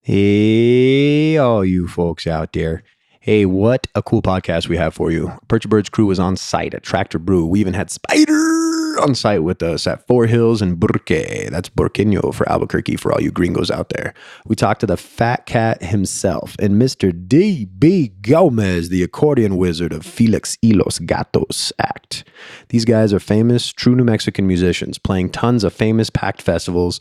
Hey, all you folks out there. Hey, what a cool podcast we have for you. Perch crew was on site at Tractor Brew. We even had Spider on site with us at Four Hills and Burque. That's Burqueño for Albuquerque for all you gringos out there. We talked to the fat cat himself and Mr. D.B. Gomez, the accordion wizard of Felix y los Gatos act. These guys are famous, true New Mexican musicians playing tons of famous packed festivals,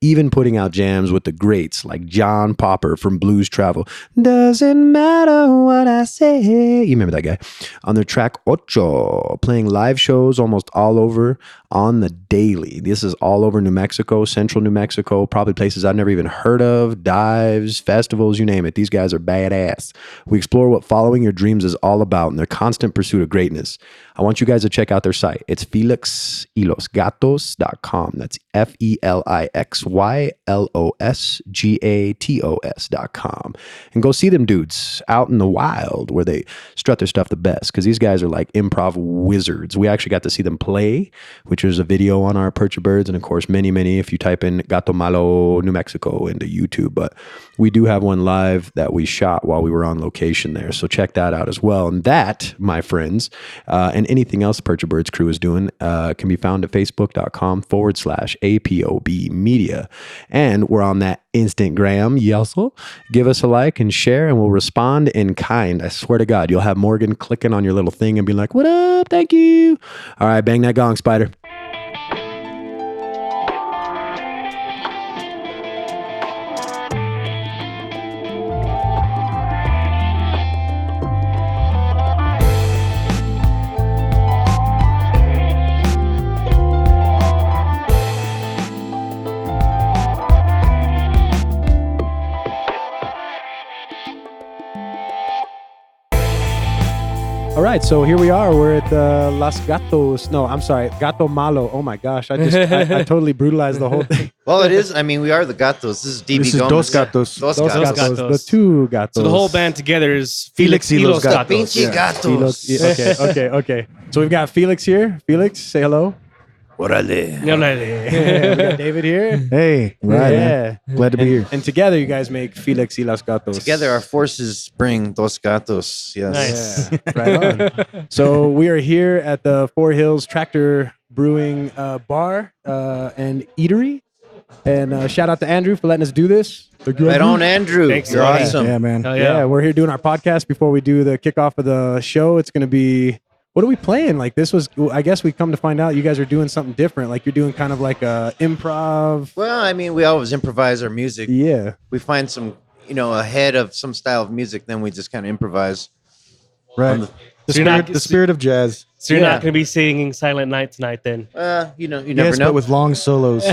even putting out jams with the greats like John Popper from Blues Travel. Doesn't matter what I say. You remember that guy? On their track Ocho, playing live shows almost all over on the daily. This is all over New Mexico, central New Mexico, probably places I've never even heard of, dives, festivals, you name it. These guys are badass. We explore what following your dreams is all about and their constant pursuit of greatness. I want you guys to check out their site. It's felixylosgatos.com. That's FELIXYLOSGATOS.com. And go see them dudes out in the wild where they strut their stuff the best, because these guys are like improv wizards. We actually got to see them play, which is a video on our Perch Birds, and of course many if you type in Gato Malo New Mexico into YouTube. But we do have one live that we shot while we were on location there, so check that out as well. And that, my friends, and anything else Perch Birds crew is doing can be found at facebook.com/APOB media. And we're on that Instagram. Also give us a like and share, and we'll respond in kind. I swear to God, you'll have Morgan clicking on your little thing and be like, what up? Thank you. All right, bang that gong, Spider. All right, so here we are. We're at Los Gatos. No, I'm sorry, Gato Malo. Oh my gosh, I totally brutalized the whole thing. Well, it is. I mean, we are the Gatos. This is DB This is Gomez. Dos Gatos. Dos Dos Gatos. gatos. The two gatos. So the whole band together is Felix y los Gatos. Pinche Gatos. Okay. So we've got Felix here. Felix, say hello. Orale. We got David here. Hey, right, man. Glad to be here. And together you guys make Felix y los Gatos. Together, our forces bring Dos Gatos. Yes. Nice. Yeah, right on. So we are here at the Four Hills Tractor Brewing Bar and Eatery. And shout out to Andrew for letting us do this. Right on, Andrew. Thanks, You're man. awesome. Yeah, man. Hell Yeah, yeah. we're here doing our podcast before we do the kickoff of the show. It's going to be, what are we playing? Like this was, I guess we come to find out you guys are doing something different. Like you're doing kind of like a improv. Well, I mean, we always improvise our music. Yeah. We find some, ahead of some style of music, then we just kind of improvise. Right. So you're not- The spirit of jazz. So you're Yeah. not going to be singing Silent Night tonight then? You never Yes, know. but with long solos.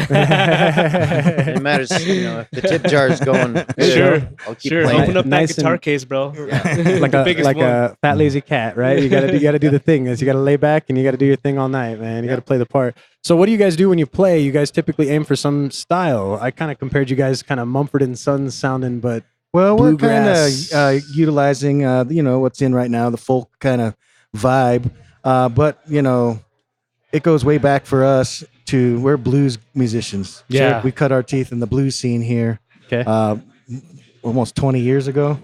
It matters, if the tip jar is going. Sure. I'll keep Sure. playing. Open up Nice that guitar and- case, bro. like The biggest one. a fat lazy cat, right? You gotta do the thing. Is you gotta lay back and you gotta do your thing all night, man. You gotta play the part. So what do you guys do when you play? You guys typically aim for some style. I kind of compared you guys kind of Mumford and Sons sounding, but Well, we're kind Bluegrass. of utilizing, what's in right now, the folk kind of vibe. But, it goes way back for us to, we're blues musicians. Yeah. So we cut our teeth in the blues scene here okay. almost 20 years ago.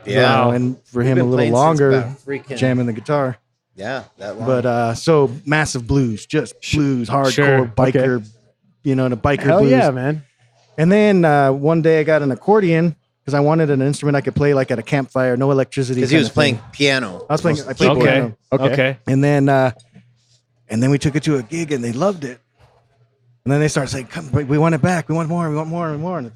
Yeah. And for We've him a been little playing since longer, about freaking- jamming the guitar. Yeah, that long. But so massive blues, just blues, hardcore, Sure. biker, the biker Hell blues. yeah, man. And then one day I got an accordion because I wanted an instrument I could play like at a campfire, no electricity. because he was kinda thing. playing piano. I played Okay. piano. Okay. And then we took it to a gig and they loved it. And then they started saying, "Come, we want it back. We want more. We want more and more." And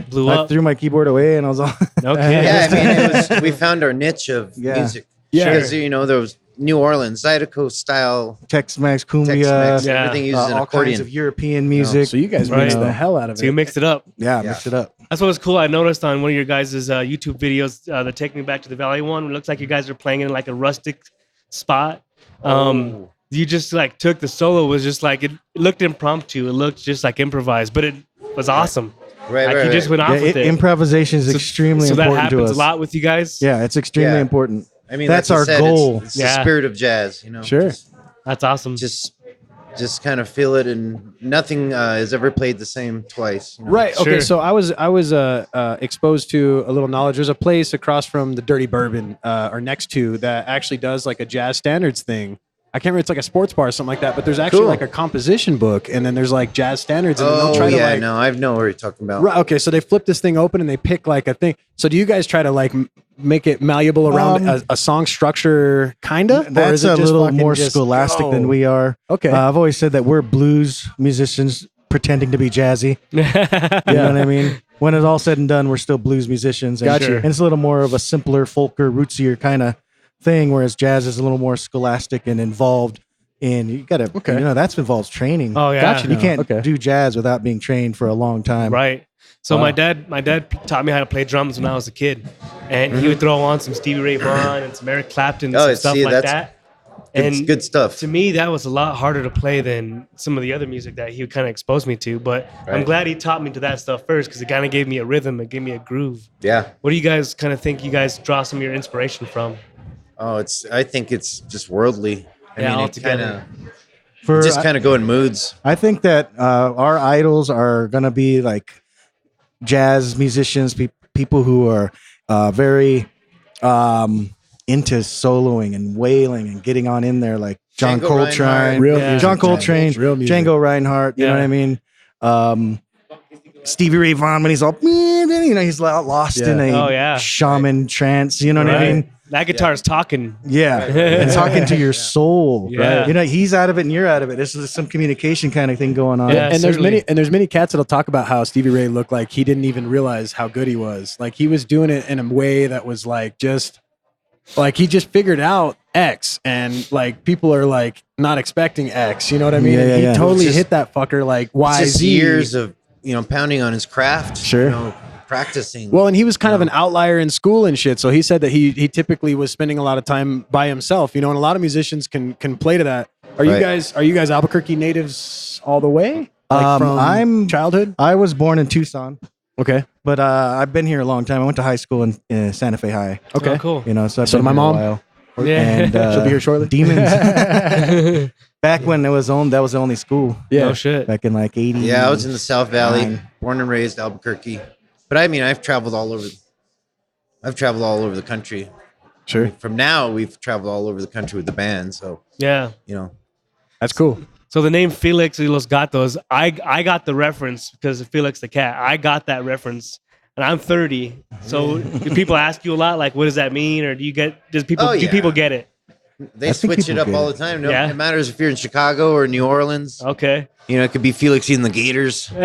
Blew I up. threw my keyboard away and I was all, Okay. Yeah, I mean, we found our niche of Yeah. music. Yeah. Because, there was New Orleans, Zydeco style, Tex-Mex, cumbia, Tex-Mex, Yeah. everything uses an all accordion. kinds of European music. So you guys Right. mixed the hell out of So you it. mixed it up. Yeah, Yeah. mix it up. That's what was cool. I noticed on one of your guys' YouTube videos, the Take Me Back to the Valley one. It looks like you guys are playing in like a rustic spot. You just like took the solo was just like it looked impromptu. It looked just like improvised, but it was awesome. Right, Like right, you just right. went off with it. Improvisation is extremely so that important to happens us. a lot with you guys. Yeah, it's extremely Yeah. important. I mean, That's like you our said, goal. It's Yeah. the spirit of jazz, Sure. That's awesome. Just just kind of feel it, and nothing is ever played the same twice. You know? Right. Okay. Sure. So I was exposed to a little knowledge. There's a place across from the Dirty Bourbon, or next to, that actually does like a jazz standards thing. I can't remember. It's like a sports bar or something like that. But there's actually Cool. like a composition book, and then there's like jazz standards, and then they'll Oh try to yeah, like. no, I know what you're talking about. Right. Okay. So they flip this thing open and they pick like a thing. So do you guys try to like make it malleable around a song structure, kinda? Or That's is it a just little fucking more just scholastic go? than we are. Okay. I've always said that we're blues musicians pretending to be jazzy. You know what I mean? When it's all said and done, we're still blues musicians. And, Gotcha. and it's a little more of a simpler, folker, rootsier kind of thing, whereas jazz is a little more scholastic and involved. And you got to, Okay. that involves training. Oh yeah. Gotcha. You can't Okay. do jazz without being trained for a long time. Right. So Wow. my dad taught me how to play drums when I was a kid, and he would throw on some Stevie Ray Vaughan and some Eric Clapton and Oh, some stuff see, like that's that. It's And good stuff. to me, that was a lot harder to play than some of the other music that he kind of exposed me to. But I'm Right. glad he taught me to that stuff first, because it kind of gave me a rhythm, it gave me a groove. Yeah. What do you guys kind of think you guys draw some of your inspiration from? Oh, I think it's just worldly. I Yeah, mean, it altogether. For just kind of go in moods. I think that our idols are going to be like jazz musicians, people who are very into soloing and wailing and getting on in there, like John Django Coltrane, Reinhardt. Real Yeah. music, John man. Coltrane, Real music. Django Reinhardt. You know Yeah. what I mean? Stevie Ray Vaughan, when he's all, he's lost in a Oh, yeah. shaman trance. You know what I Right. mean? That guitar's talking. Yeah, and talking to your soul. Yeah. He's out of it and you're out of it. This is some communication kind of thing going on. Yeah. And certainly. there's many cats that'll talk about how Stevie Ray looked like he didn't even realize how good he was. Like he was doing it in a way that was like just like he just figured out X, and like people are like not expecting X. You know what I mean? Yeah, And yeah, he yeah. totally It's just- hit that fucker like It's just YZ. years of pounding on his craft. Sure. Practicing. Well, and he was kind of an outlier in school and shit. So he said that he typically was spending a lot of time by himself. And a lot of musicians can play to that. Are Right. you guys Albuquerque natives all the way? Like from I'm childhood. I was born in Tucson, Okay. but I've been here a long time. I went to high school in Santa Fe High. Okay. Oh, cool. So I've So been did my here mom. a while. Yeah. And She'll be here shortly. Demons. Back when that was the only school. Yeah. No shit. Back in like 80. Yeah, I was in the South Valley, Nine. born and raised Albuquerque. But I mean, I've traveled all over the country. Sure. From now, we've traveled all over the country with the band. So, Yeah. That's cool. Oh, So the name Felix y los Gatos, I got the reference because of Felix the cat. I got that reference, and I'm 30. So do people ask you a lot, like, what does that mean, or do people Oh, do yeah. people get it? they I think switch it people up get all it. the time. No, Yeah. it matters if you're in Chicago or New Orleans. Okay, It could be Felix in the Gators. Oh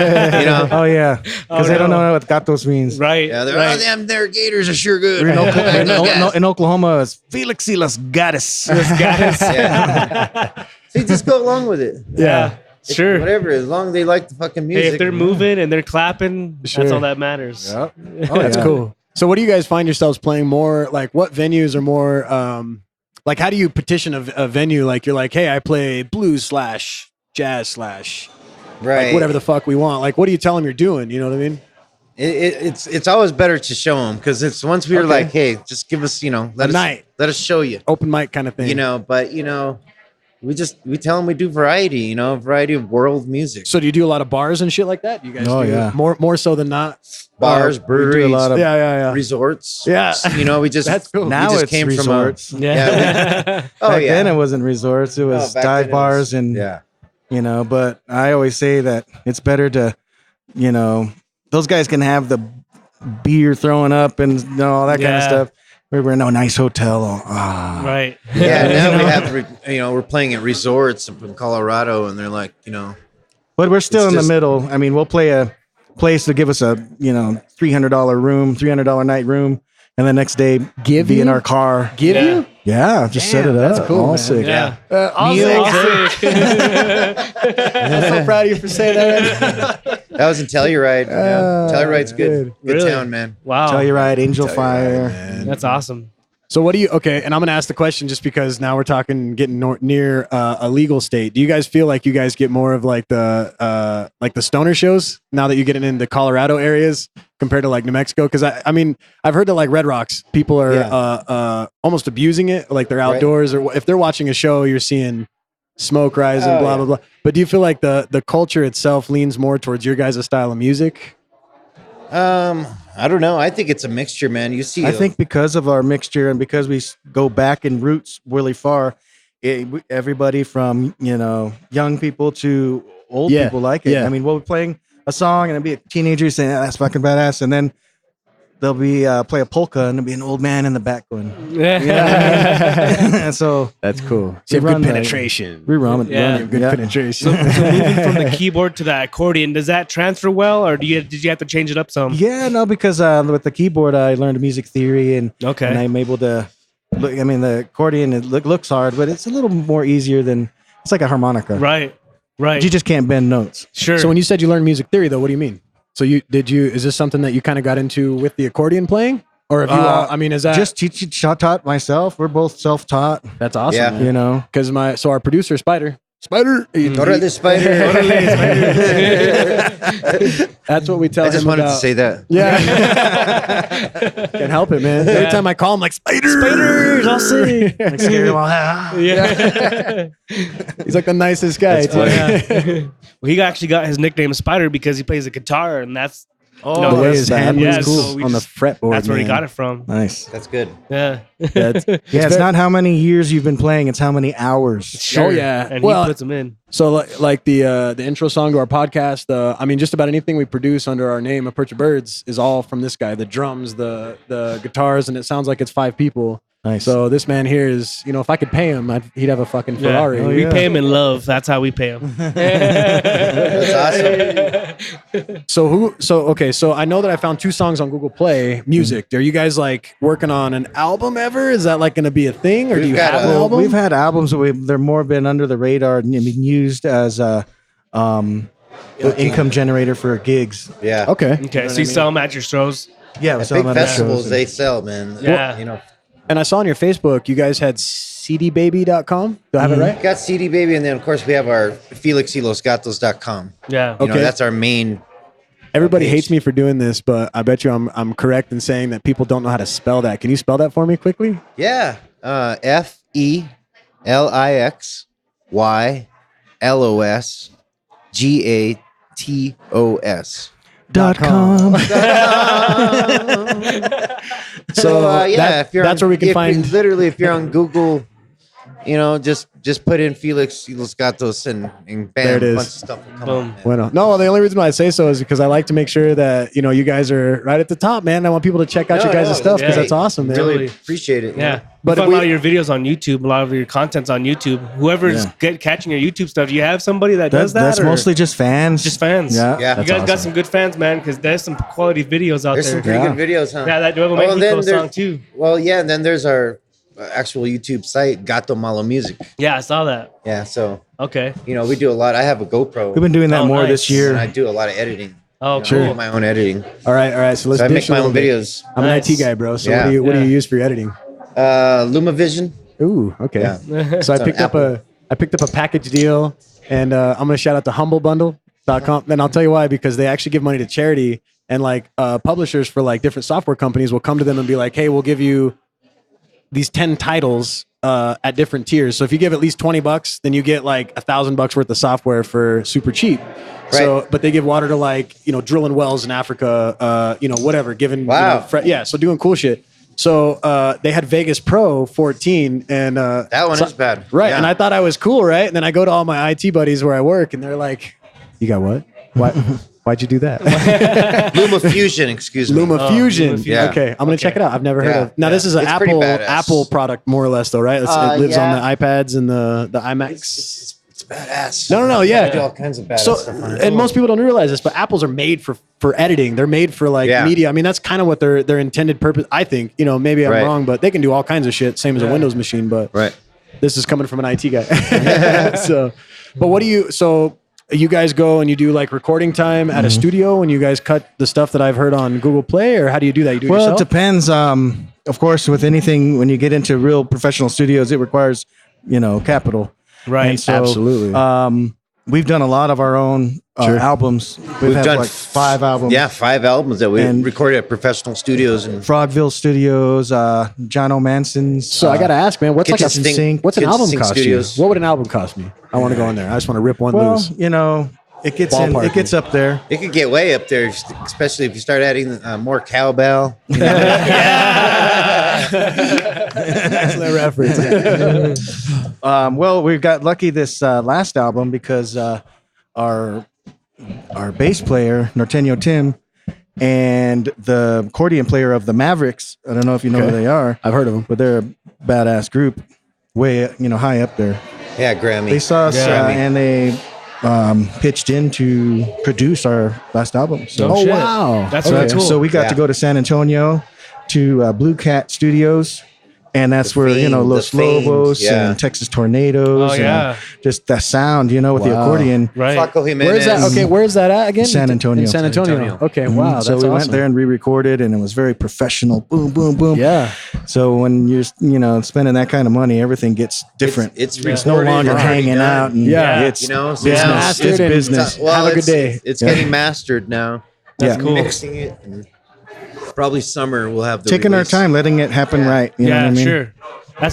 yeah, because Oh, they don't no. know what gatos means. right. Yeah, they're right. their Gators are sure good. In, Gas. in Oklahoma, it's Felix y las gatas. Guys. Yeah. So you just go along with it. Yeah, sure. Whatever, as long as they like the fucking music. Hey, if they're moving and they're clapping, Sure. that's all that matters. Yep. That's yeah. cool. So what do you guys find yourselves playing more? Like what venues are more like how do you petition a venue? Like you're like, hey, I play blues / jazz / right. like whatever the fuck we want. Like what do you tell them you're doing? You know what I mean? It's always better to show them because it's once we were Okay. like, hey, just give us, let us show you, Open mic kind of thing. but we tell them we do variety, variety of world music, So do you do a lot of bars and shit like that? You guys Oh, do yeah. more so than not. bars, we do a breweries, lot of- Yeah. resorts. Yeah. We just That's cool. we Now just it's came resorts. Yeah. Oh Back yeah. then it wasn't resorts; it was back then dive it bars was- and yeah. But I always say that it's better to, those guys can have the beer throwing up and all that kind of Yeah. stuff. We're in a nice hotel. Right. Yeah, now we have we're playing at resorts up in Colorado, and they're like, But we're still It's in just- the middle. I mean, we'll play a place to give us a $300 room, $300 night room, and the next day Give be in you? our car. Give Yeah. you? Yeah, just set it up. that's cool, All man. sick. Yeah. I'll Meals. I'm so proud of you for saying that. that was in Telluride. Telluride's good. Good Really? town, man. Wow. Telluride, Angel Fire. That's awesome. So what do you? Okay, and I'm gonna ask the question just because now we're talking getting near a legal state. Do you guys feel like you guys get more of like the stoner shows now that you get into Colorado areas compared to like New Mexico? Because I mean I've heard that like Red Rocks people are almost abusing it, like they're outdoors or if they're watching a show, you're seeing smoke rising, blah blah blah. But do you feel like the culture itself leans more towards your guys' style of music? I don't know. I think it's a mixture, man. You see, I think because of our mixture and because we go back in roots really far, everybody from young people to old people like it. Yeah. I mean, we'll be playing a song and it'll be a teenager saying, "That's fucking badass," and then they'll be play a polka and there'll be an old man in the back going. So That's cool. So you we have run good the- penetration. we run it. Yeah. run it, Good yeah. penetration. So moving from the keyboard to the accordion, does that transfer well, or did you have to change it up some? Yeah, no, because with the keyboard I learned music theory and I'm able to look. I mean, the accordion looks hard, but it's a little more easier than it's like a harmonica. Right. You just can't bend notes. Sure. So when you said you learned music theory, though, what do you mean? So is this something that you kind of got into with the accordion playing? Or have you I mean, is that Just taught myself. We're both self-taught. that's awesome? Yeah. man. Because our producer Spider, Orale, spider. that's what we tell him. I just wanted about. to say that. Yeah. Can't help it, man. Every time I call him, like, spiders, I'll see. Like, scare them all. Ah. yeah. He's like the nicest guy. That's too. funny. Well, he actually got his nickname Spider because he plays the guitar, and that's The way his hand Yeah, was so we on the just- fretboard. that's where he man. got it from. Nice. That's good. Yeah. That's- Yeah, it's not how many years you've been playing; it's how many hours. Sure. Oh, yeah. And Well, he puts them in. So like the intro song to our podcast, I mean, just about anything we produce under our name, A Perch of Birds, is all from this guy. The drums, the guitars, and it sounds like it's 5 people. Nice. So this man here is, if I could pay him, he'd have a fucking Ferrari. Yeah. Oh, We yeah. pay him in love. That's how we pay him. That's awesome. So I know that I found 2 songs on Google Play Music. Are you guys like working on an album ever? Is that like going to be a thing, or do We've you got have an a- album? We've had albums that they're more been under the radar and been used as a income generator for gigs. Yeah. Okay. Okay, so you sell them at your shows. Yeah, At so big I'm at the festivals, shows. they sell, man. Yeah. And I saw on your Facebook you guys had cdbaby.com. Do I have it right? We got CD Baby, and then of course we have our FelixYLosGatos.com. Yeah. Okay. That's our main. Everybody page. hates me for doing this, but I bet you I'm correct in saying that people don't know how to spell that. Can you spell that for me quickly? Yeah. FelixYLosGatos. .com. So Yeah, if you're that's on, where we can if find. literally if you're on Google, just put in Felix y Los Gatos and bam, There it a is. bunch of stuff will come Boom. up. Bueno. No, the only reason why I say so is because I like to make sure that you guys are right at the top, man. I want people to check out your guys' stuff because yeah. that's awesome, man. Really Totally. appreciate it. Yeah. But But if a lot we- of your videos on YouTube, a lot of your content's on YouTube. Whoever's catching your YouTube stuff, do you have somebody that does that? That's or mostly just fans. just fans. Yeah. Yeah. You That's guys got awesome. some good fans, man, because there's some quality videos out There's there. some pretty good videos, huh? Yeah, that Nuevo Oh, and then Mexico there- song too. Well, yeah, and then there's our actual YouTube site, Gato Malo Music. Yeah, I saw that. Yeah, so Okay. we do a lot. I have a GoPro. We've been doing that Oh, more nice. this and year. I do a lot of editing. Oh, I cool. do my own editing. All right. So let's So I dish make a my little own bit. videos. I'm an Nice. IT guy, bro. So Yeah. what do you Yeah. use for your editing? LumaVision. Ooh, okay. Yeah. So I It's on picked up a package deal, and I'm gonna shout out to humblebundle.com. And I'll tell you why, because they actually give money to charity, and like publishers for like different software companies will come to them and be like, hey, we'll give you these 10 titles at different tiers. So if you give at least $20, then you get like $1,000 worth of software for super cheap. So, but they give water to like, drilling wells in Africa, whatever, giving, Wow. so doing cool shit. So they had Vegas Pro 14, and That one is bad. right. Yeah. And I thought I was cool, right? And then I go to all my IT buddies where I work, and they're like, "You got what? Why'd you do that?" LumaFusion, excuse me. Luma Fusion. Fusion. Yeah. Okay, I'm gonna check it out. I've never heard Yeah, of. Now yeah. this is an It's pretty badass. Apple product, more or less, though, right? It lives yeah. on the iPads and the iMacs. It's badass. No, yeah. I do all kinds of badass So, stuff on it. and most people don't realize this, but Apples are made for editing. They're made for like Yeah. media. I mean, that's kind of what their intended purpose. I think. Maybe I'm Right. wrong, but they can do all kinds of shit, same as a Windows machine. But Right. this is coming from an IT guy. So, but what do you? So you guys go and you do like recording time at a studio, and you guys cut the stuff that I've heard on Google Play, or how do you do that? You do it Well, yourself? it depends. Of course, with anything, when you get into real professional studios, it requires, capital. Right. And so, Absolutely. we've done a lot of our own albums. We've had done like 5 albums. Yeah, 5 albums that we And- recorded at professional studios. And Frogville Studios, John O'Manson's. So I got to ask, man, what's like Kitchen Sink- what's an Kitchen album Sink cost Studios. you? What would an album cost me? I want to go in there. I just want to rip one well, loose. you know, it gets Ballpark it gets up there. it could get way up there, especially if you start adding more cowbell. Excellent reference. Well, we got lucky this last album because our bass player Norteño Tim and the accordion player of the Mavericks. I don't know if you know who they are, I've heard of them. but they're a badass group, way high up there. Yeah, Grammy. They saw us and they pitched in to produce our last album. So, Oh, shit. wow. That's really cool. so we got to go to San Antonio to Blue Cat Studios. And that's The where, famed- Los the famed, Lobos yeah. and Texas Tornadoes. Oh, and yeah. just that sound, with the Wow. accordion. Right. Flaco Jimenez. Where is that? Okay, where is that at again? San Antonio. In San Antonio. San Antonio. Okay, wow. That's So we awesome. went there and re-recorded, and it was very professional. Boom, boom, boom. Yeah. So when you're, spending that kind of money, everything gets different. It's It's no recorded, longer it's already hanging done. out. And Yeah. it's So business. now mastered It's and business. Have a good day. It's Yeah. getting mastered now. That's Yeah. cool. Mixing it. And probably summer we'll have the Taking our release. time, letting it happen right. You know what Yeah, I mean? sure.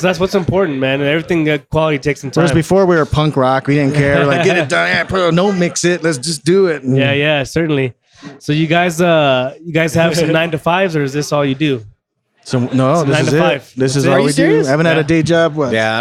That's what's important, man. And everything quality takes some time. Whereas before we were punk rock, we didn't care. Like, get it done. Yeah, don't mix it. Let's just do it. And Yeah, certainly. So you guys have some 9 to 5s, or is this all you do? So no, It's this 9 is to it. 5. This is That's it. all Are you we serious? do. I haven't had a day job. What? Yeah,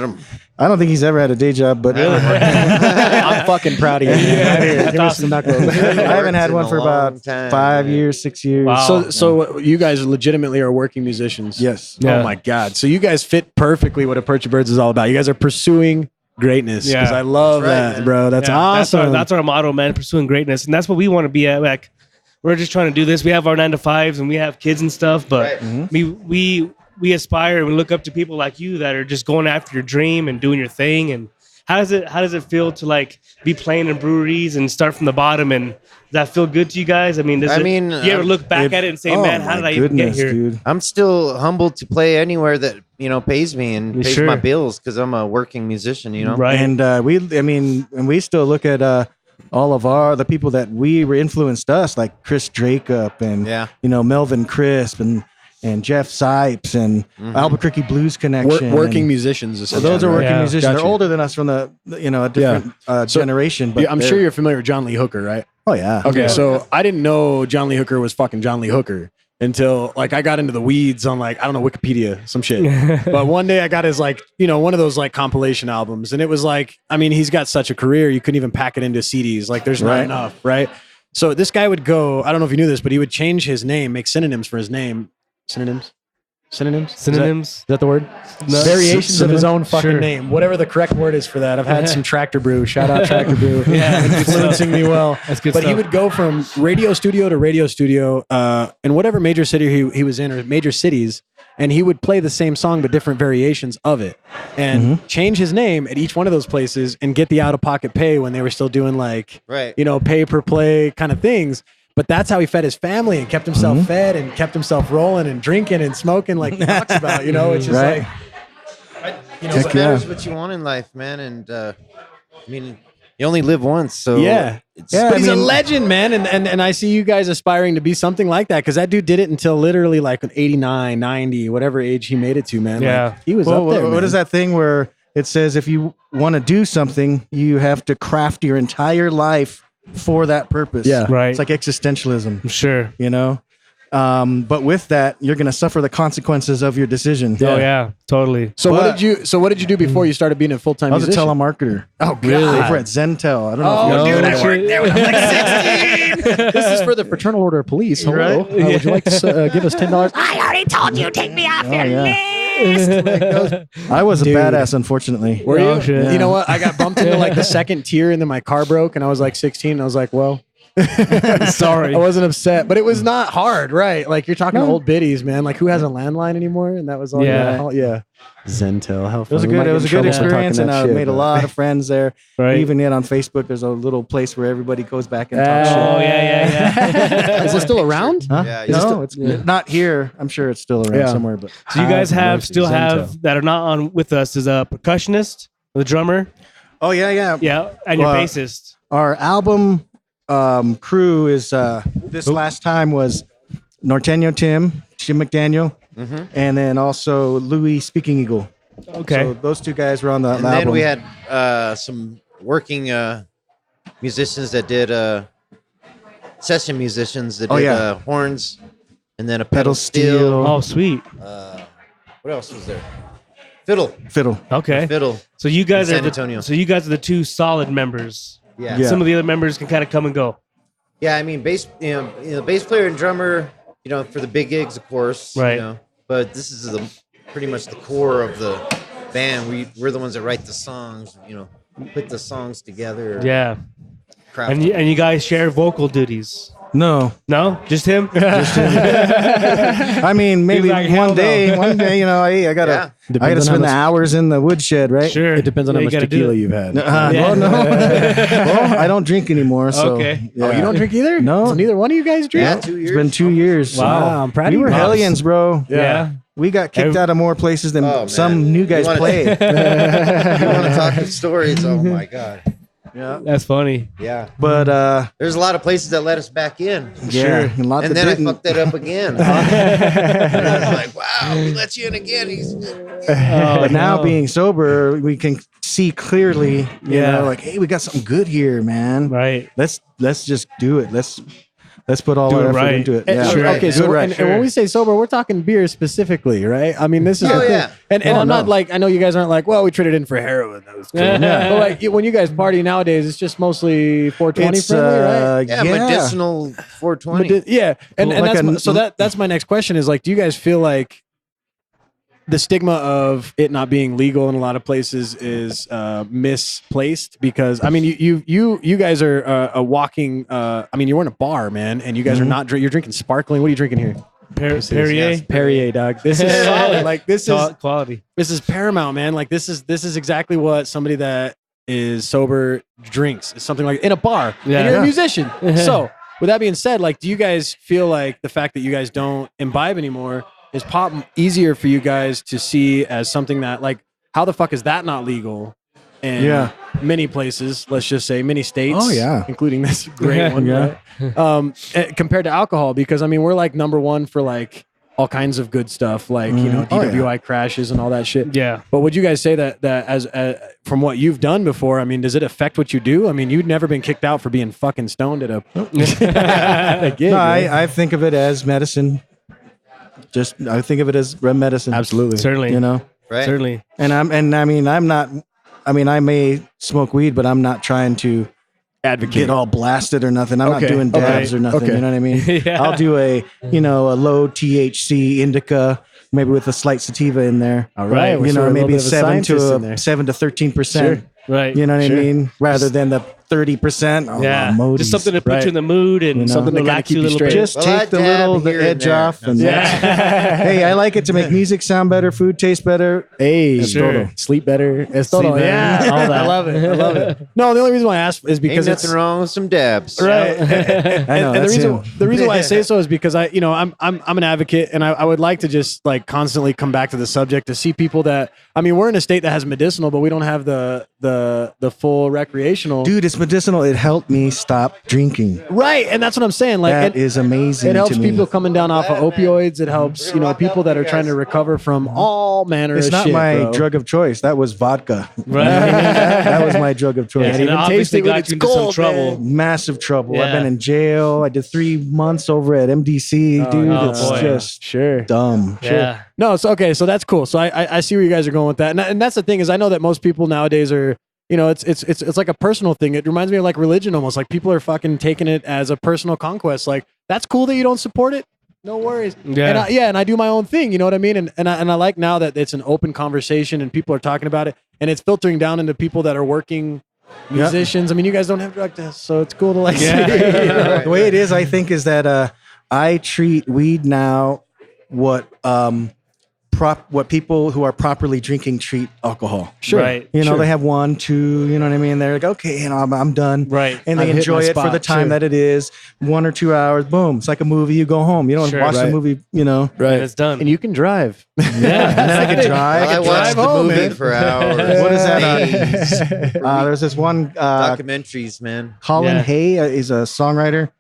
I don't think he's ever had a day job, but I'm fucking proud of you. That's Give me awesome. some knuckles. I haven't had in one a for about long time, 5 man. years, 6 years. Wow. So you guys legitimately are working musicians. Yes. Yeah. Oh my God. So you guys fit perfectly what a Perch of Birds is all about. You guys are pursuing greatness. Yeah. Because I love That's right, that, man. bro. That's Yeah, awesome. That's our motto, man. Pursuing greatness, and that's what we want to be at. Like, we're just trying to do this. We have our 9 to 5s, and we have kids and stuff. But Right. we aspire and we look up to people like you that are just going after your dream and doing your thing. And how does it feel to like be playing in breweries and start from the bottom? And does that feel good to you guys? I mean, do you ever look back at it and say, man, how did I even get here? dude? I'm still humbled to play anywhere that pays me and pays Sure. my bills because I'm a working musician. Right. And we still look at all of the people that influenced us, like Chris Dracup and Yeah. Melvin Crisp and Jeff Sipes and Albuquerque Blues Connection. working and- musicians. So Essentially, those are working Yeah. musicians. Gotcha. They're older than us from a different generation. But I'm sure you're familiar with John Lee Hooker, right? Oh yeah. Okay, Yeah. so I didn't know John Lee Hooker was fucking John Lee Hooker until like I got into the weeds on like, I don't know, Wikipedia, some shit. But one day I got his like, one of those like compilation albums. And it was like, I mean, he's got such a career. You couldn't even pack it into CDs. Like there's not Right. enough, right? So this guy would go, I don't know if you knew this, but he would change his name, make synonyms for his name. Synonyms? Synonyms. Is that the word? No. Variations of his own fucking Sure. name. Whatever the correct word is for that. I've had some Tractor Brew. Shout out Tractor Brew. Yeah, that's good Influencing me well. That's good But he stuff. would go from radio studio to radio studio in whatever major city he was in or major cities. And he would play the same song, but different variations of it and change his name at each one of those places and get the out of pocket pay when they were still doing like, Right. pay per play kind of things. But that's how he fed his family and kept himself fed and kept himself rolling and drinking and smoking like he talks about, It's just Right. like, Heck What yeah. matters what you want in life, man. And you only live once, so yeah. Yeah, But he's a I mean- legend, man. And I see you guys aspiring to be something like that because that dude did it until literally like 89, 90, whatever age he made it to, man. Yeah. Like, he was Well, up there. what man. is that thing where it says if you want to do something, you have to craft your entire life for that purpose? Yeah. Right. It's like existentialism, Sure. But with that, you're going to suffer the consequences of your decision. Oh yeah, totally. So But- what did you do before you started being a full-time I was a musician? telemarketer. Oh, Really? God. Over at Zentel. I don't know Oh, if you dude, know I that. worked there when I was like 16. This is for the Fraternal Order of Police. Hello. Right? Would you like to give us $10? I already told you, take me off Oh, your yeah. list. I was a Dude. badass, unfortunately. Were Oh, you? shit. You know what? I got bumped into like the second tier and then my car broke and I was like 16 and I was like, well, Sorry. I wasn't upset, but it was not hard, right? Like you're talking to old biddies, man. Like who has a landline anymore? And that was all. Yeah. Yeah. Zentel. How It was a fun. We might good, get it was in a good trouble for talking experience, and that I shit, made a but- lot of friends there. Right. Even yet on Facebook, there's a little place where everybody goes back and Oh talks shit. yeah. Is it still around? Huh? Yeah, No, it's not here. I'm sure it's still around Yeah. somewhere. But So you guys Mercy, still have Zentel. that are not on with us is a percussionist, the drummer, oh yeah, yeah. yeah, and your Well, bassist. our album crew is this last time was Norteño Tim McDaniel, and then also Louis Speaking Eagle. Okay. So those two guys were on the And album. then we had some working musicians that did session musicians that did horns, and then a pedal steel. Oh, sweet. What else was there? Fiddle. Okay. Fiddle. So you guys San are Antonio. so you guys are the two solid members. Yeah. Yeah. Some of the other members can kind of come and go. Yeah, I mean, bass. Bass player and drummer. For the big gigs, of course. Right. But this is pretty much the core of the band. We're the ones that write the songs. Put the songs together. Yeah. Craft. And you guys share vocal duties. No, No, just him. I mean maybe like, hell one day, I gotta Yeah. I Depends gotta on how spend the much- hours in the woodshed, right? Sure. It depends on Yeah, how you much gotta do tequila it. you've had. Well, no. Well, I don't drink anymore. So, Okay. yeah. Oh, you don't drink either? No. So neither one of you guys drink? Yeah, 2 years. It's been 2 years. Wow, I'm proud We of you. were Pops. hellions, bro. Yeah. We got kicked out of more places than Oh, man. some new guys You wanna- play. You want to talk stories? Oh my god. Yeah. That's funny. Yeah. But There's a lot of places that let us back in. yeah, a lot And that then I didn't. fucked that up again. And I was like, wow, we let you in again. But now being sober, we can see clearly. You Yeah. know, like, hey, we got something good here, man. Right. Let's just do it. Let's put all Do our it effort right. into it. And- Yeah. Sure. Okay, Do so it right. and when we say sober, we're talking beer specifically, right? I mean, this is Oh, the thing. yeah. And Oh, I'm not no. like, I know you guys aren't like, well, we traded in for heroin. That was cool. Yeah. But like when you guys party nowadays, it's just mostly 420 It's friendly, right? Yeah, medicinal 420. Yeah, and Like that's a- that's my next question is like, do you guys feel like the stigma of it not being legal in a lot of places is misplaced? Because I mean, you guys are a walking. I mean, you're in a bar, man, and you guys are not. You're drinking sparkling. What are you drinking here? Perrier. yes. Perrier, dog. This is solid. Like this is Quality. paramount, man. Like this is exactly what somebody that is sober drinks. It's something like in a bar. Yeah. And you're Yeah. a musician. So with that being said, like, do you guys feel like the fact that you guys don't imbibe anymore is pop easier for you guys to see as something that, like, how the fuck is that not legal in Yeah. many places? Let's just say many states. Oh, yeah. including this great one. Yeah. Right? Compared to alcohol, because I mean we're like number one for like all kinds of good stuff, like you know Oh, yeah. DWI crashes and all that shit. Yeah. But would you guys say that as from what you've done before? I mean, does it affect what you do? I mean, you've never been kicked out for being fucking stoned at a gig. No, right? I think of it as medicine. I think of it as medicine. Absolutely. Certainly. You know, Right? Certainly. I mean, I may smoke weed, but I'm not trying to Advocate. get all blasted or nothing. I'm Okay, not doing dabs okay, or nothing. okay. You know what I mean? Yeah. I'll do a low THC indica, maybe with a slight sativa in there. All right. Right. we're You sort know, of a maybe little bit of a scientist in there. 7 to 13%. Sure. Right. You know what Sure. I mean? Rather than the 30%. Oh, Yeah. Modi's. Just something to put Right. you in the mood and You know? Something to kinda relax keep you a you little straight. bit. Just Well, I take the dab the here and edge there. off. And Yeah. hey, I like it to make music sound better, food taste better. Hey, Sure. todo. Sleep better. Es todo. better. Yeah, all that. I love it. I love it. No, the only reason why I asked is Ain't because it's nothing wrong with some dabs. right. I know, And that's the reason why I say so is because I'm an advocate, and I would like to just like constantly come back to the subject to see people that, I mean, we're in a state that has medicinal, but we don't have the full recreational. Dude, it's medicinal. It helped me stop drinking. Right, and that's what I'm saying. Like, That is amazing. it helps to me. people coming down off of opioids. It helps, people that are trying to recover from all manner It's of not shit. my bro. drug of choice. That was vodka. Right. that was my drug of choice. Yeah, and even obviously taste it when got it's you into some cold, trouble. Massive trouble. I've Yeah. been in jail. I did 3 months over at MDC. Dude, Oh, it's boy. just Sure. dumb. Yeah. No, so okay, so that's cool. So I see where you guys are going with that, and that's the thing is I know that most people nowadays are, it's like a personal thing. It reminds me of like religion almost. Like people are fucking taking it as a personal conquest. Like that's cool that you don't support it. No worries. Yeah. And I do my own thing. You know what I mean? And I like now that it's an open conversation and people are talking about it, and it's filtering down into people that are working musicians. I mean, you guys don't have drug tests, so it's cool to like. Yeah. see, you know? Right. The way it is, I think, is that I treat weed now what what people who are properly drinking treat alcohol. Sure. Right. You know, Sure. they have 1, 2, you know what I mean? They're like, okay, you know, I'm done. Right. And they I've hit enjoy my it for spot, the time sure. that it is. 1 or 2 hours, boom. It's like a movie. You go home. You don't Sure. watch the Right. movie, you know. Right. And it's done. And you can drive. And then I can drive. I watched drive the home, movie man. for hours. What is that? Days. There's this one Documentaries, man. Colin Yeah. Hay is a songwriter,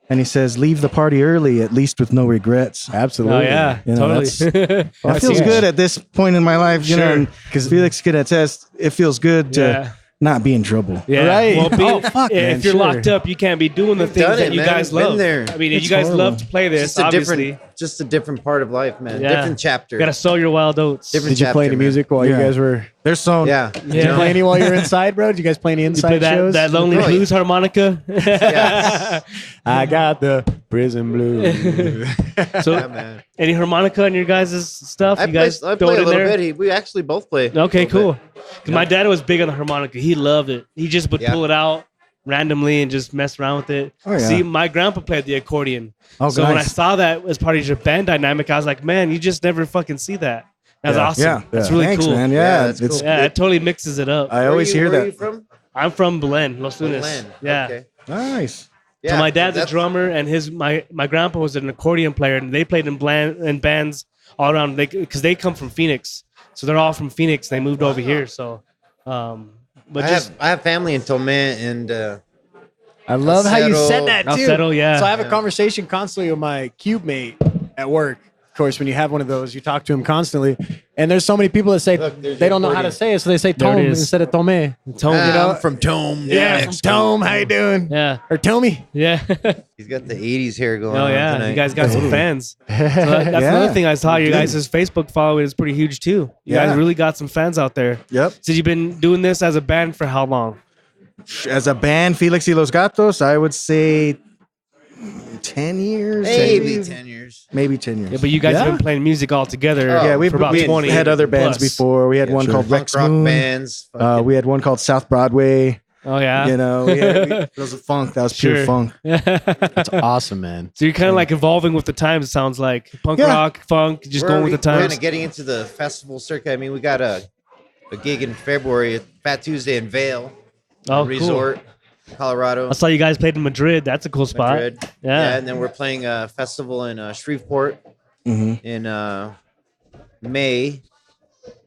and he says, "Leave the party early, at least with no regrets." Absolutely. Oh yeah, You know, totally. That That's feels huge. good at this point in my life, you know. Sure. Because Felix can attest, it feels good to Yeah. not be in trouble. Yeah. Right. Well, Oh, fuck, man, if you're sure. locked up, you can't be doing the things done that it, you man. guys Been love. there. I mean, It's you guys horrible. love to play this. Just a Obviously, different part of life, man. Yeah. Different chapter. you gotta sow your wild oats. Different Did you play any chapter, man. music while you Yeah. guys were? There's so Yeah. Did you play any while you were inside, bro? Did you guys play any You inside play that, shows? that lonely Oh, yeah. blues harmonica. Yeah. I got the prison blues. So, Yeah, man. any harmonica in your guys' stuff? I you guys play throw it a in little there? bit. We actually both play. Okay, a little cool. Because my dad was big on the harmonica. He loved it. He just would Yeah. pull it out randomly and just mess around with it. Oh, yeah. See, my grandpa played the accordion. Oh, So when I nice. saw that as part of your band dynamic, I was like, man, you just never fucking see that. That's Yeah. awesome. Yeah, That's yeah. really Thanks, cool. man. Yeah, Yeah, that's it's. cool. Yeah, it totally mixes it up. I always hear Where are you that. from? I'm from Belen, Los Lunas. Belen. Yeah. Okay. Nice. So my dad's a that's- drummer, and my grandpa was an accordion player, and they played in bands all around. Because they come from Phoenix, so they're all from Phoenix. They moved over here, so. But I have family in Tome, and I love how you said that I'll too. settle, yeah. So I have a conversation constantly with my cube mate at work. Of course, when you have one of those, you talk to him constantly. And there's so many people that say Look, there's they your don't know how to accordion. say it, so they say There it Tome is. instead of Tome. Tone, I'm from Tome. Yeah, from Mexico. Tome. How you doing? yeah, Or Tommy. yeah. He's got the '80s hair going Oh on yeah, tonight. you guys got some fans. So that's Yeah. another thing I saw. Your guys' Facebook following is pretty huge too. You Yeah. guys really got some fans out there. Yep. So you've been doing this as a band for how long? As a band, Felix y los Gatos, I would say 10 years. Maybe 10 years. Maybe 10 years. Yeah, but you guys have Yeah. been playing music all together. Oh, yeah, for about we 20 had other bands plus. before. We had one Sure. called Punk Rex rock Moon. bands. We had one called South Broadway. Oh yeah. You know, that was funk. That was pure Sure. funk. That's awesome, man. So you're kind of like evolving with the times. It sounds like punk Yeah. rock, funk, just going with the We're times. kind of getting into the festival circuit. I mean, we got a gig in February at Fat Tuesday in Vail Oh, Resort, Colorado. I saw you guys played in Madrid. That's a cool spot. Madrid. Yeah. And then we're playing a festival in Shreveport Mhm. in May.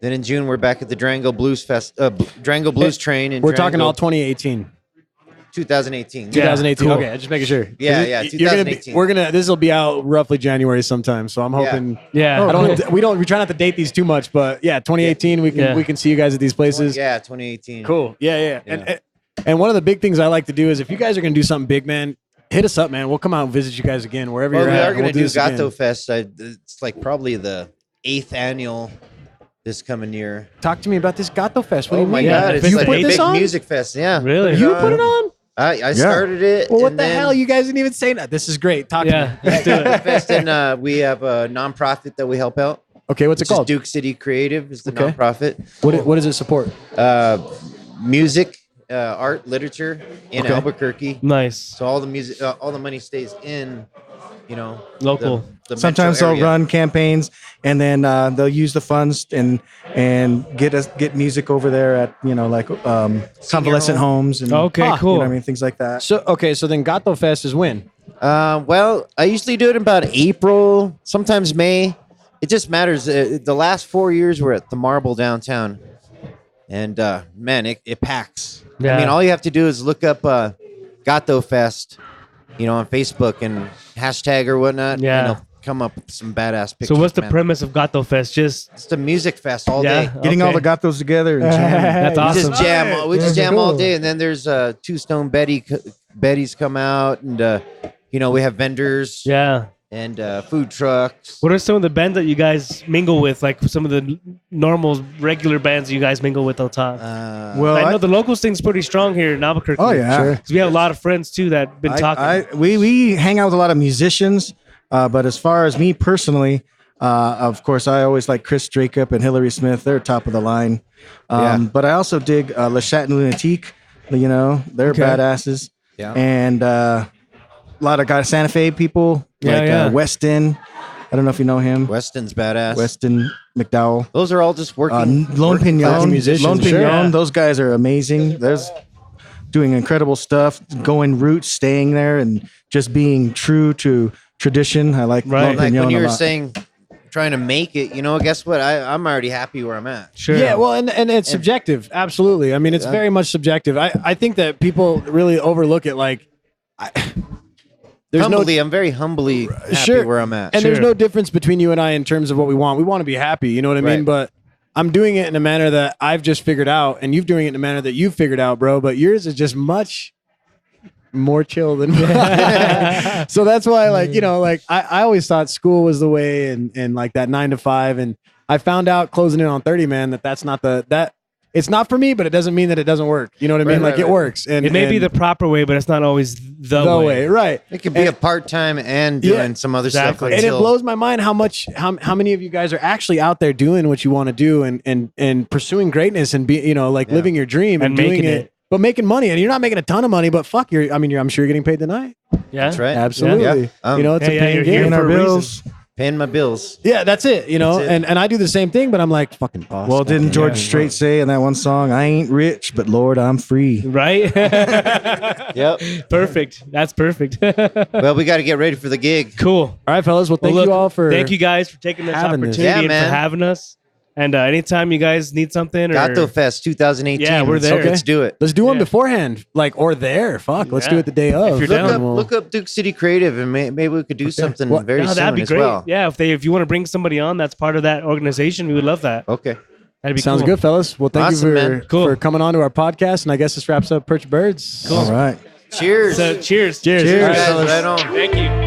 Then in June we're back at the Durango Blues Durango Blues Train in We're talking Durango, all 2018. 2018. Yeah. 2018. cool. Okay, I'm just making sure. Yeah, 'Cause yeah, You're gonna be, 2018. we're gonna. This will be out roughly January sometime. So I'm hoping. Yeah. I don't. We don't. We try not to date these too much, but yeah, 2018. We can. Yeah. We can see you guys at these places. Yeah, 2018. Cool. Yeah, yeah. Yeah. And one of the big things I like to do is if you guys are gonna do something big, man, hit us up, man. We'll come out and visit you guys again wherever Well, you're we at. are and going we'll to do this again. Gato Fest. It's like probably the 8th annual this coming year. Talk to me about this Gato Fest. What do Oh you my mean? Yeah, God, if it's it's like the a put this big on? music fest. Yeah. Really? You put it on? I started it. Well, what and the then- hell? You guys didn't even say that. This is great. Talk Yeah. to me. Let's do it. Fest, and we have a nonprofit that we help out. Okay, what's it Which is called? Duke City Creative is the Okay. nonprofit. What does it support? Music, art, literature in Okay. Albuquerque. Nice. So all the music, all the money stays in, Local. The Sometimes metro they'll area. run campaigns, and then they'll use the funds and get music over there at like convalescent homes and Okay, Ah, cool. you know what I mean, things like that. So okay, so then Gato Fest is when? Well, I usually do it in about April, sometimes May. It just matters. The last 4 years we're at the Marble downtown, and man, it packs. Yeah. I mean, all you have to do is look up Gato Fest, on Facebook and hashtag or whatnot. Yeah. and it'll come up with some badass pictures. So what's the man. premise of Gato Fest? Just It's the music fest all yeah, day. Getting all okay. the gatos together and jamming. That's We awesome. just jam. We just jam all Cool. day, and then there's Two Stone Betty's come out, and we have vendors Yeah. and food trucks. What are some of the bands that you guys mingle with? Like some of the normal, regular bands you guys mingle with all the time? Well, I know the locals thing's pretty strong here in Albuquerque. Oh, yeah. Sure. Because we have a lot of friends too that been talking. we hang out with a lot of musicians, but as far as me personally, of course, I always like Chris Jacob and Hillary Smith. They're top of the line. Yeah. But I also dig Le Chat and Lunatique. They're badasses. Yeah. And a lot of guys, Santa Fe people, Yeah, like yeah. Weston. I don't know if you know him. Weston's badass. Weston McDowell. Those are all just working. Lone working class Pignon. musicians. Lone sure. Pignon. Yeah. Those guys are amazing. There's doing incredible stuff, going roots, staying there, and just being true to tradition. I like Right. Lone Like Pignon when you a were lot. saying trying to make it, guess what? I'm already happy where I'm at. Sure. Yeah, well, and it's subjective. Absolutely. I mean, it's very much subjective. I think that people really overlook it. Like, there's I'm very humbly happy Sure. where I'm at. and there's Sure. no difference between you and I in terms of what we want. We want to be happy. You know what I mean? Right. But I'm doing it in a manner that I've just figured out, and you're doing it in a manner that you've figured out, bro. But yours is just much more chill than mine. So that's why, I always thought school was the way, and like that 9 to 5, and I found out closing in on 30, man, that's not that. It's not for me, but it doesn't mean that it doesn't work. You know what I mean? Right, Like right, it right. works, and It may be and the proper way, but it's not always the way. right? It could be a part time and doing some other exactly. stuff. And it until- blows my mind how many of you guys are actually out there doing what you want to do and pursuing greatness and living your dream and, And doing making it, it. but making money. And you're not making a ton of money, but fuck, I'm sure you're getting paid tonight. Yeah. That's right. Absolutely. Yeah. It's a yeah, paying you're game. here Paying for our a reason. bills. Paying my bills. Yeah, that's it. That's it. And I do the same thing, but I'm like fucking boss. Well, didn't George Yeah. Strait say in that one song, "I ain't rich, but Lord, I'm free." Right? Yep. Perfect. That's perfect. Well, we got to get ready for the gig. Cool. All right, fellas. Well, thank Well, you look, all for thank you guys for taking this having this. opportunity Yeah, and man. for having us. And anytime you guys need something, or Gato Fest 2018. Yeah, we're there. Let's do it. Let's do them Yeah. beforehand, or there. Fuck, let's do Yeah. it the day of. you're Look down. up, look up Duke City Creative, and maybe we could do something Well, very no, soon that'd be as great. well. Yeah, if you want to bring somebody on that's part of that organization, we would love that. Okay. That'd be Sounds cool. good, fellas. Well, thank Awesome, you man. Cool. for coming on to our podcast, and I guess this wraps up Perch Birds. All right. Cheers. So cheers. Cheers. Cheers, All right, guys. fellas. Right on. Thank you.